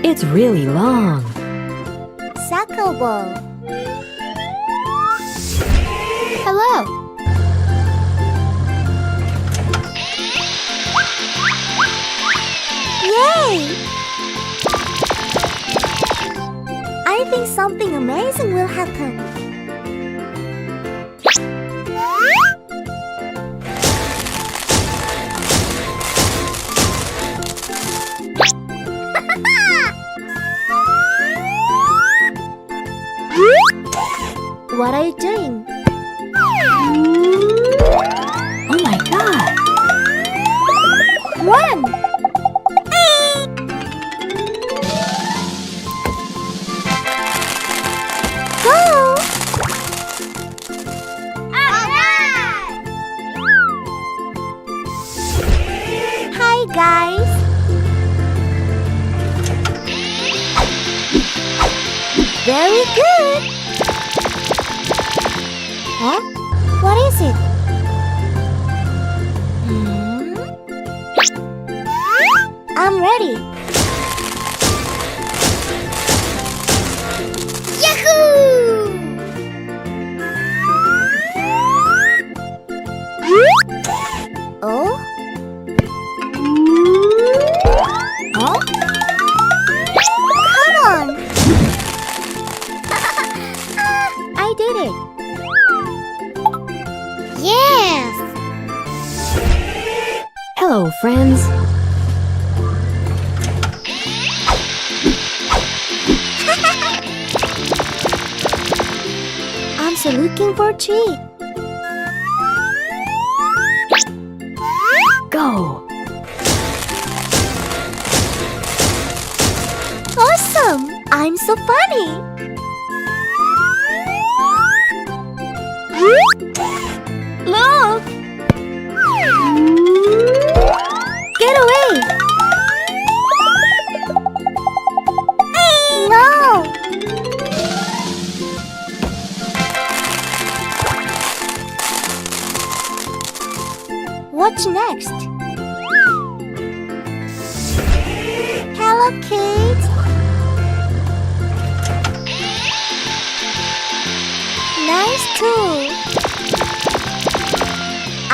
It's really long. Soccer ball. Hello. Yay! I think something amazing will happen. What are you doing? Oh my God! Run! Go! Hi guys! Very good! Huh? What is it? I'm ready. Yahoo! Oh? Huh? Come on! I did it. Yes! Hello, friends. I'm so looking for a tree. Go! Awesome! I'm so funny. Look! Get away! No! What's next? Hello, kids! Nice tool!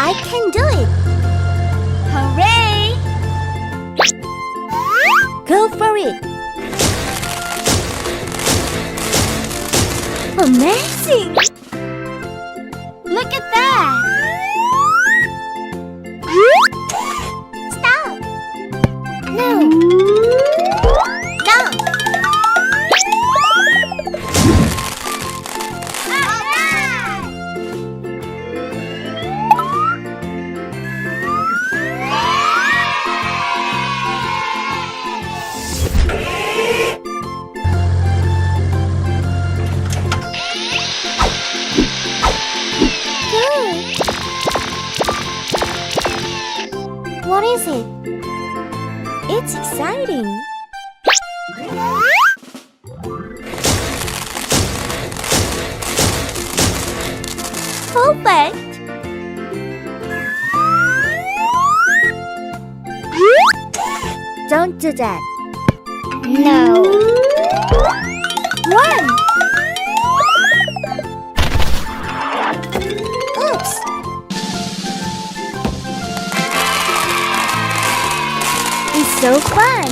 I can do it! Hooray! Go for it! Amazing! Look at that! Stop! No! No! What is it? It's exciting. Perfect. Don't do that. No. Run. Oops. It's so fun!